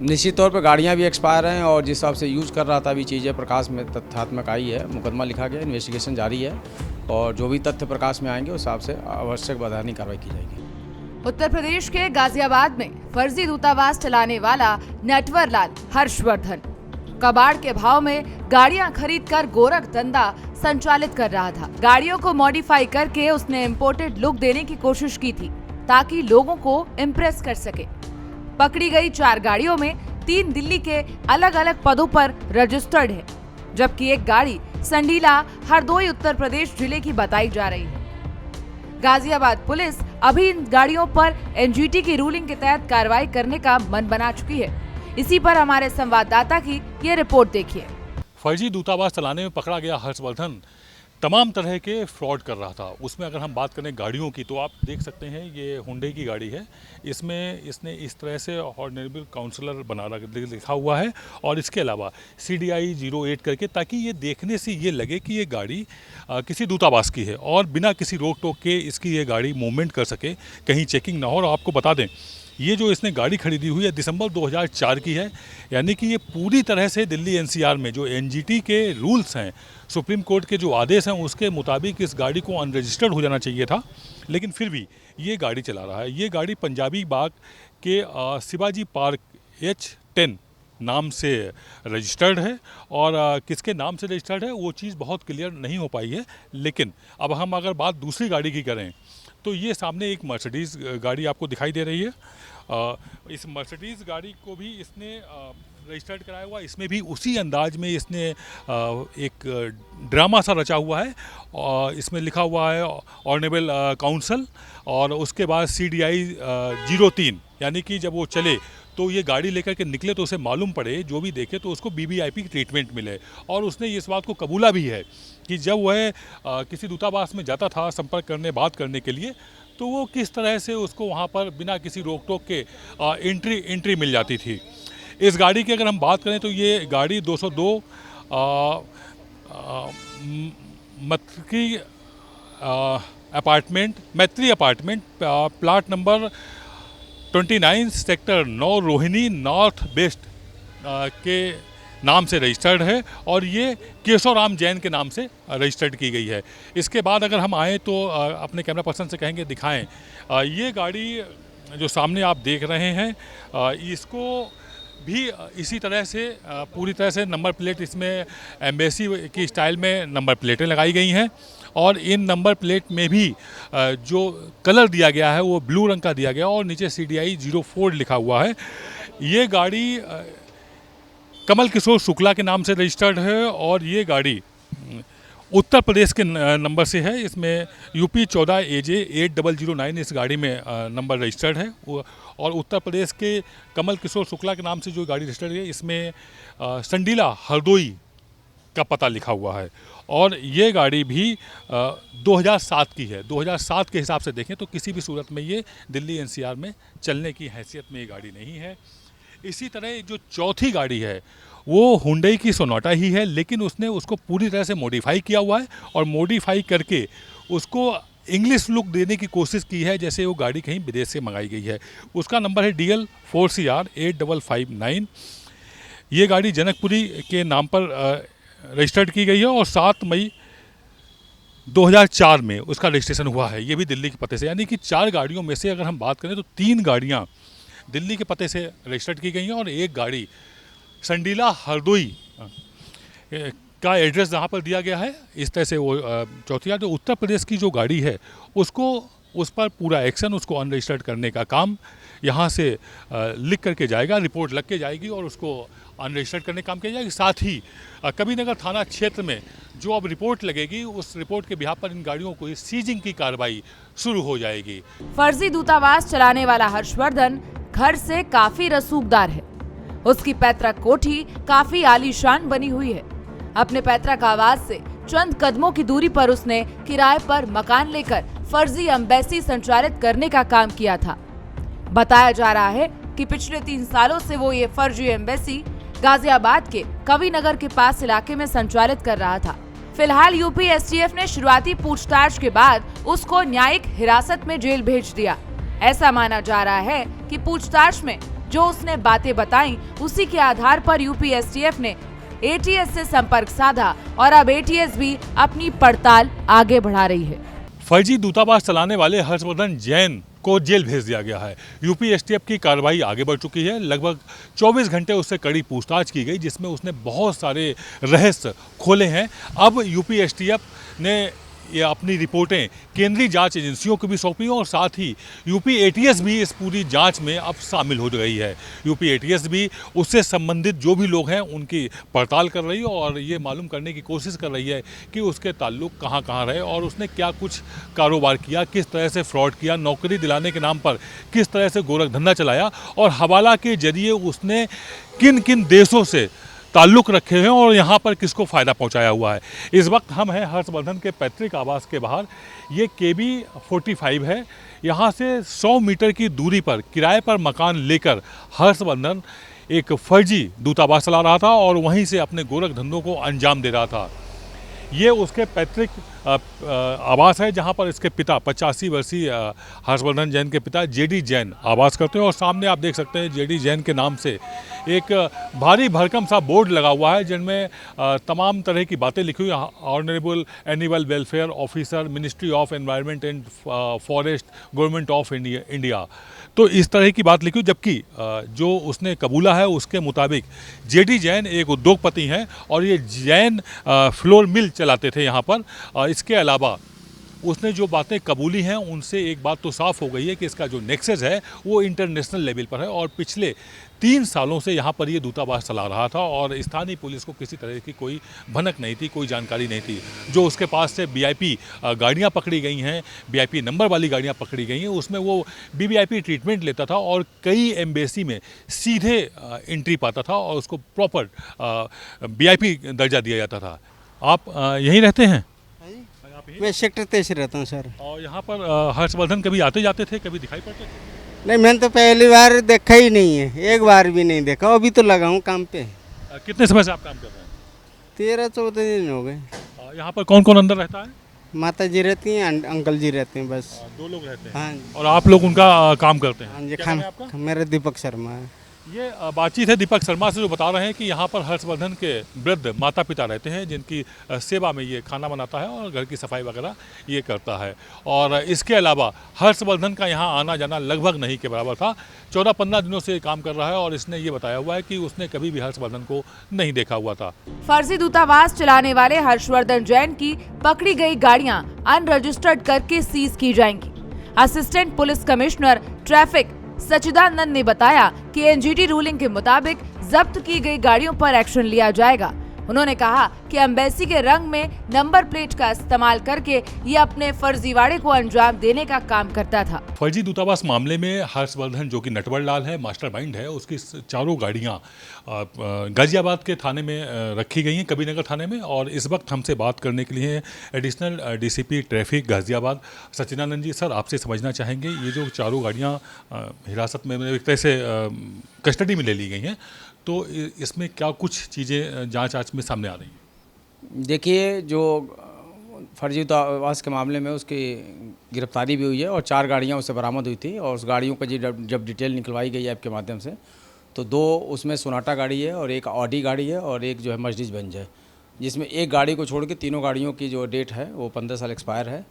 निश्चित तौर पर गाड़ियां भी एक्सपायर हैं और जिस हिसाब से यूज़ कर रहा था अभी चीज़ें प्रकाश में तथ्यात्मक आई है, मुकदमा लिखा गया, इन्वेस्टिगेशन जारी है और जो भी तथ्य प्रकाश में आएंगे उस हिसाब से आवश्यक वैधानिक कार्रवाई की जाएगी। उत्तर प्रदेश के गाजियाबाद में फर्जी दूतावास चलाने वाला नटवरलाल हर्षवर्धन कबाड़ के भाव में गाड़ियां खरीदकर गोरख धंधा संचालित कर रहा था। गाड़ियों को मॉडिफाई करके उसने इम्पोर्टेड लुक देने की कोशिश की थी ताकि लोगों को इम्प्रेस कर सके। पकड़ी गई 4 गाड़ियों में 3 दिल्ली के अलग अलग पदों पर रजिस्टर्ड है, जबकि एक गाड़ी संडीला हरदोई उत्तर प्रदेश जिले की बताई जा रही है। गाजियाबाद पुलिस अभी इन गाड़ियों पर एनजीटी की रूलिंग के तहत कार्रवाई करने का मन बना चुकी है। इसी पर हमारे संवाददाता की ये रिपोर्ट देखिए। फर्जी दूतावास चलाने में पकड़ा गया हर्षवर्धन तमाम तरह के फ्रॉड कर रहा था। उसमें अगर हम बात करें गाड़ियों की तो आप देख सकते हैं ये हुंडई की गाड़ी है। इसमें इसने इस तरह से ऑनरेबल काउंसलर बना लिखा हुआ है और इसके अलावा CDI 08 करके, ताकि ये देखने से ये लगे कि ये गाड़ी किसी दूतावास की है और बिना किसी रोक टोक के इसकी ये गाड़ी मूवमेंट कर सके, कहीं चेकिंग ना हो। और आपको बता दें ये जो इसने गाड़ी खरीदी हुई है दिसंबर 2004 की है, यानी कि ये पूरी तरह से दिल्ली NCR में जो NGT के रूल्स हैं, सुप्रीम कोर्ट के जो आदेश हैं उसके मुताबिक इस गाड़ी को अनरजिस्टर्ड हो जाना चाहिए था, लेकिन फिर भी ये गाड़ी चला रहा है। ये गाड़ी पंजाबी बाग के शिवाजी पार्क H10 नाम से रजिस्टर्ड है और किसके नाम से रजिस्टर्ड है वो चीज़ बहुत क्लियर नहीं हो पाई है। लेकिन अब हम अगर बात दूसरी गाड़ी की करें तो ये सामने एक मर्सिडीज़ गाड़ी आपको दिखाई दे रही है। इस मर्सिडीज़ गाड़ी को भी इसने रजिस्टर्ड कराया हुआ। इसमें भी उसी अंदाज में इसने एक ड्रामा सा रचा हुआ है और इसमें लिखा हुआ है ऑनरेबल काउंसिल और उसके बाद CDI 03, यानी कि जब वो चले तो ये गाड़ी लेकर के निकले तो उसे मालूम पड़े, जो भी देखे तो उसको BBIP ट्रीटमेंट मिले। और उसने इस बात को कबूला भी है कि जब वह किसी दूतावास में जाता था संपर्क करने, बात करने के लिए, तो वो किस तरह से उसको वहाँ पर बिना किसी रोक टोक के एंट्री मिल जाती थी। इस गाड़ी की अगर हम बात करें तो ये गाड़ी 202 मैत्री apartment plot number 29 sector 9 Rohini north west के नाम से रजिस्टर्ड है और ये केशवराम जैन के नाम से रजिस्टर्ड की गई है। इसके बाद अगर हम आएँ तो अपने कैमरा पर्सन से कहेंगे दिखाएं। ये गाड़ी जो सामने आप देख रहे हैं इसको भी इसी तरह से पूरी तरह से नंबर प्लेट, इसमें एम्बेसी की स्टाइल में नंबर प्लेटें लगाई गई हैं और इन नंबर प्लेट में भी जो कलर दिया गया है वो ब्लू रंग का दिया गया और नीचे CDI 04 लिखा हुआ है। ये गाड़ी कमल किशोर शुक्ला के नाम से रजिस्टर्ड है और ये गाड़ी उत्तर प्रदेश के नंबर से है। इसमें UP 14 AJ 8009 इस गाड़ी में नंबर रजिस्टर्ड है और उत्तर प्रदेश के कमल किशोर शुक्ला के नाम से जो गाड़ी रजिस्टर्ड है इसमें संडीला हरदोई का पता लिखा हुआ है और ये गाड़ी भी 2007 की है। 2007 के हिसाब से देखें तो किसी भी सूरत में ये दिल्ली NCR में चलने की हैसियत में ये गाड़ी नहीं है। इसी तरह जो चौथी गाड़ी है वो हुंडई की सोनाटा ही है, लेकिन उसने उसको पूरी तरह से मॉडिफाई किया हुआ है और मॉडिफाई करके उसको इंग्लिश लुक देने की कोशिश की है जैसे वो गाड़ी कहीं विदेश से मंगाई गई है। उसका नंबर है DL 4CR 8559। ये गाड़ी जनकपुरी के नाम पर रजिस्टर्ड की गई है और 7 मई 2004 में उसका रजिस्ट्रेशन हुआ है। ये भी दिल्ली के पते से, यानी कि 4 गाड़ियों में से अगर हम बात करें तो 3 गाड़ियाँ दिल्ली के पते से रजिस्टर्ड की गई हैं और एक गाड़ी संडीला हरदोई का एड्रेस जहाँ पर दिया गया है इस तरह से वो चौथी जो उत्तर प्रदेश की जो गाड़ी है उसको उस पर पूरा एक्शन, उसको अनरजिस्टर्ड करने का काम यहाँ से लिख करके जाएगा, रिपोर्ट लग के जाएगी और उसको अनरजिस्टर्ड करने का काम किया जाएगा। साथ ही कबीरनगर थाना क्षेत्र में जो अब रिपोर्ट लगेगी उस रिपोर्ट के बिहाफ पर इन गाड़ियों को सीजिंग की कार्रवाई शुरू हो जाएगी। फर्जी दूतावास चलाने वाला हर्षवर्धन घर से काफी रसूखदार है। उसकी पैतृक कोठी काफी आलीशान बनी हुई है। अपने पैतृक आवास से चंद कदमों की दूरी पर उसने किराए पर मकान लेकर फर्जी एम्बेसी संचालित करने का काम किया था। बताया जा रहा है कि पिछले 3 सालों से वो ये फर्जी एम्बेसी गाजियाबाद के कविनगर के पास इलाके में संचालित कर रहा था। फिलहाल यूपी STF ने शुरुआती पूछताछ के बाद उसको न्यायिक हिरासत में जेल भेज दिया। ऐसा माना जा रहा है कि पूछताछ में जो उसने बातें बताई, उसी के आधार पर यूपी एसटीएफ ने एटीएस से संपर्क साधा और अब एटीएस भी अपनी पड़ताल आगे बढ़ा रही है। फर्जी दूतावास चलाने वाले हर्षवर्धन जैन को जेल भेज दिया गया है। यूपी एसटीएफ की कार्रवाई आगे बढ़ चुकी है। लगभग 24 घंटे उससे कड़ी पूछताछ की गई, जिसमें उसने बहुत सारे रहस्य खोले हैं। अब यूपी एसटीएफ ने ये अपनी रिपोर्टें केंद्रीय जांच एजेंसियों को भी सौंपी और साथ ही यूपी एटीएस भी इस पूरी जांच में अब शामिल हो गई है। यूपी एटीएस भी उससे संबंधित जो भी लोग हैं उनकी पड़ताल कर रही है और ये मालूम करने की कोशिश कर रही है कि उसके ताल्लुक कहाँ कहाँ रहे और उसने क्या कुछ कारोबार किया, किस तरह से फ्रॉड किया, नौकरी दिलाने के नाम पर किस तरह से गोरख धंधा चलाया और हवाला के जरिए उसने किन किन देशों से ताल्लुक रखे हैं और यहाँ पर किसको फ़ायदा पहुँचाया हुआ है। इस वक्त हम हैं हर्षवर्धन के पैतृक आवास के बाहर। ये KB 45 है। यहाँ से 100 मीटर की दूरी पर किराए पर मकान लेकर हर्षवर्धन एक फर्जी दूतावास चला रहा था और वहीं से अपने गोरख धंधों को अंजाम दे रहा था। ये उसके पैतृक आवास है, जहाँ पर इसके पिता 85 वर्षीय हर्षवर्धन जैन के पिता JD जैन आवास करते हैं और सामने आप देख सकते हैं JD जैन के नाम से एक भारी भरकम सा बोर्ड लगा हुआ है, जिनमें तमाम तरह की बातें लिखी हुई। Honourable animal welfare officer, ministry of environment and forest, government of India. तो इस तरह की बात लिखी हुई, जबकि जो उसने कबूला है उसके मुताबिक JD जैन एक उद्योगपति हैं और ये जैन फ्लोर मिल चलाते थे यहाँ पर। इसके अलावा उसने जो बातें कबूली हैं उनसे एक बात तो साफ हो गई है कि इसका जो नेक्सस है वो इंटरनेशनल लेवल पर है और पिछले 3 सालों से यहाँ पर ये दूतावास चला रहा था और स्थानीय पुलिस को किसी तरह की कोई भनक नहीं थी, कोई जानकारी नहीं थी। जो उसके पास से VIP गाड़ियाँ पकड़ी गई हैं, VIP नंबर वाली गाड़ियाँ पकड़ी गई हैं, उसमें वो VVIP ट्रीटमेंट लेता था और कई एम्बेसी में सीधे एंट्री पाता था और उसको प्रॉपर VIP दर्जा दिया जाता था। आप यहीं रहते हैं? मैं सेक्टर 23 रहता हूँ सर। और यहाँ पर हर्षवर्धन कभी आते जाते थे, कभी दिखाई पड़ते थे? नहीं, मैंने तो पहली बार देखा ही नहीं है, एक बार भी नहीं देखा। अभी तो लगा हूँ काम पे। कितने समय से आप काम कर रहे हैं? 13-14 दिन हो गए। यहाँ पर कौन कौन अंदर रहता है? माता जी रहती हैं, अंकल जी रहते हैं, बस 2 लोग रहते हैं। हाँ और आप लोग उनका काम करते हैं? हाँ जी। क्या नाम है आपका? मेरा दीपक शर्मा है। ये बातचीत है दीपक शर्मा से, जो बता रहे हैं कि यहाँ पर हर्षवर्धन के वृद्ध माता पिता रहते हैं, जिनकी सेवा में ये खाना बनाता है और घर की सफाई वगैरह ये करता है। और इसके अलावा हर्षवर्धन का यहाँ आना जाना लगभग नहीं के बराबर था। 14-15 दिनों से ये काम कर रहा है और इसने ये बताया हुआ है कि उसने कभी भी हर्षवर्धन को नहीं देखा हुआ था। फर्जी दूतावास चलाने वाले हर्षवर्धन जैन की पकड़ी गई गाड़ियां अनरजिस्टर्ड करके सीज की जाएंगी। Assistant police commissioner traffic Sachidanand ने बताया कि NGT रूलिंग के मुताबिक जब्त की गई गाड़ियों पर एक्शन लिया जाएगा। उन्होंने कहा कि एम्बेसी के रंग में नंबर प्लेट का इस्तेमाल करके ये अपने फर्जीवाड़े को अंजाम देने का काम करता था। फर्जी दूतावास मामले में हर्षवर्धन, जो कि नटवर लाल है, मास्टरमाइंड है, उसकी 4 गाड़ियां गाजियाबाद के थाने में रखी गई हैं, कबीरनगर थाने में। और इस वक्त हमसे बात करने के लिए additional DCP traffic Ghaziabad Sachidanand ji. Sir, आपसे समझना चाहेंगे, ये जो 4 गाड़ियाँ हिरासत में एक तरह से कस्टडी में ले ली गई हैं, तो इसमें क्या कुछ चीज़ें जांच में सामने आ रही हैं? देखिए, जो फर्जी दूतावास के मामले में उसकी गिरफ्तारी भी हुई है और 4 गाड़ियां उससे बरामद हुई थी और उस गाड़ियों का जब डिटेल निकलवाई गई ऐप के माध्यम से, तो 2 उसमें सोनाटा गाड़ी है और एक ऑडी गाड़ी है और एक जो है मर्सिडीज बेंज है, जिसमें एक गाड़ी को छोड़ के तीनों गाड़ियों की जो डेट है वो 15 साल एक्सपायर है।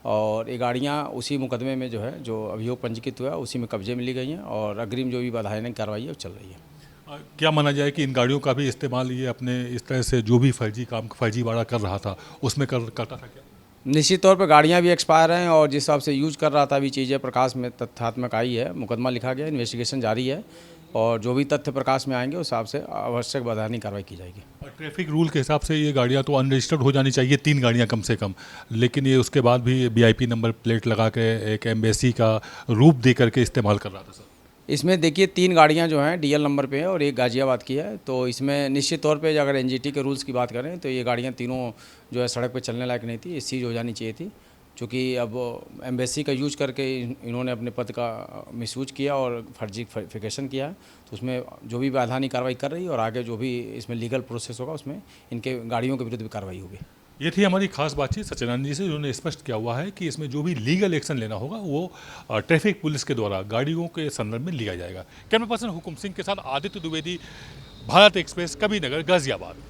और ये गाड़ियाँ उसी मुकदमे में जो है, जो अभियोग पंजीकृत हुआ है, उसी में कब्जे में ली गई हैं और अग्रिम जो भी वैधानिक कार्रवाई है वो चल रही है। क्या माना जाए कि इन गाड़ियों का भी इस्तेमाल ये अपने इस तरह से जो भी फर्जीवाड़ा कर रहा था उसमें करता था क्या? निश्चित तौर पर गाड़ियां भी एक्सपायर हैं और जिस हिसाब से यूज कर रहा था भी चीज़ें प्रकाश में तथ्यात्मक आई है। मुकदमा लिखा गया, इन्वेस्टिगेशन जारी है और जो भी तथ्य प्रकाश में आएंगे उस हिसाब से आवश्यक वैधानिक कार्रवाई की जाएगी। ट्रैफिक रूल के हिसाब से ये गाड़ियाँ तो अनरजिस्टर्ड हो जानी चाहिए, 3 गाड़ियाँ कम से कम, लेकिन ये उसके बाद भी VIP नंबर प्लेट लगा के एक एम्बेसी का रूप दे करके इस्तेमाल कर रहा था। सर, इसमें देखिए 3 गाड़ियां जो हैं DL नंबर पे है और एक गाजियाबाद की है। तो इसमें निश्चित तौर पे अगर NGT के रूल्स की बात करें तो ये गाड़ियां तीनों जो है सड़क पे चलने लायक नहीं थी, सीज हो जानी चाहिए थी। चूँकि अब एम्बेसी का यूज करके इन्होंने अपने पद का मिसयूज किया और फर्जीफिकेशन किया है, तो उसमें जो भी वैधानिक कार्रवाई कर रही है और आगे जो भी इसमें लीगल प्रोसेस होगा उसमें इनके गाड़ियों के विरुद्ध भी कार्रवाई होगी। ये थी हमारी खास बातचीत सच्चिदानंद जी से, जिन्होंने स्पष्ट किया हुआ है कि इसमें जो भी लीगल एक्शन लेना होगा वो ट्रैफिक पुलिस के द्वारा गाड़ियों के संदर्भ में लिया जाएगा। कैमरा पर्सन हुकुम सिंह के साथ आदित्य द्विवेदी, भारत एक्सप्रेस, कबीरनगर, गाजियाबाद।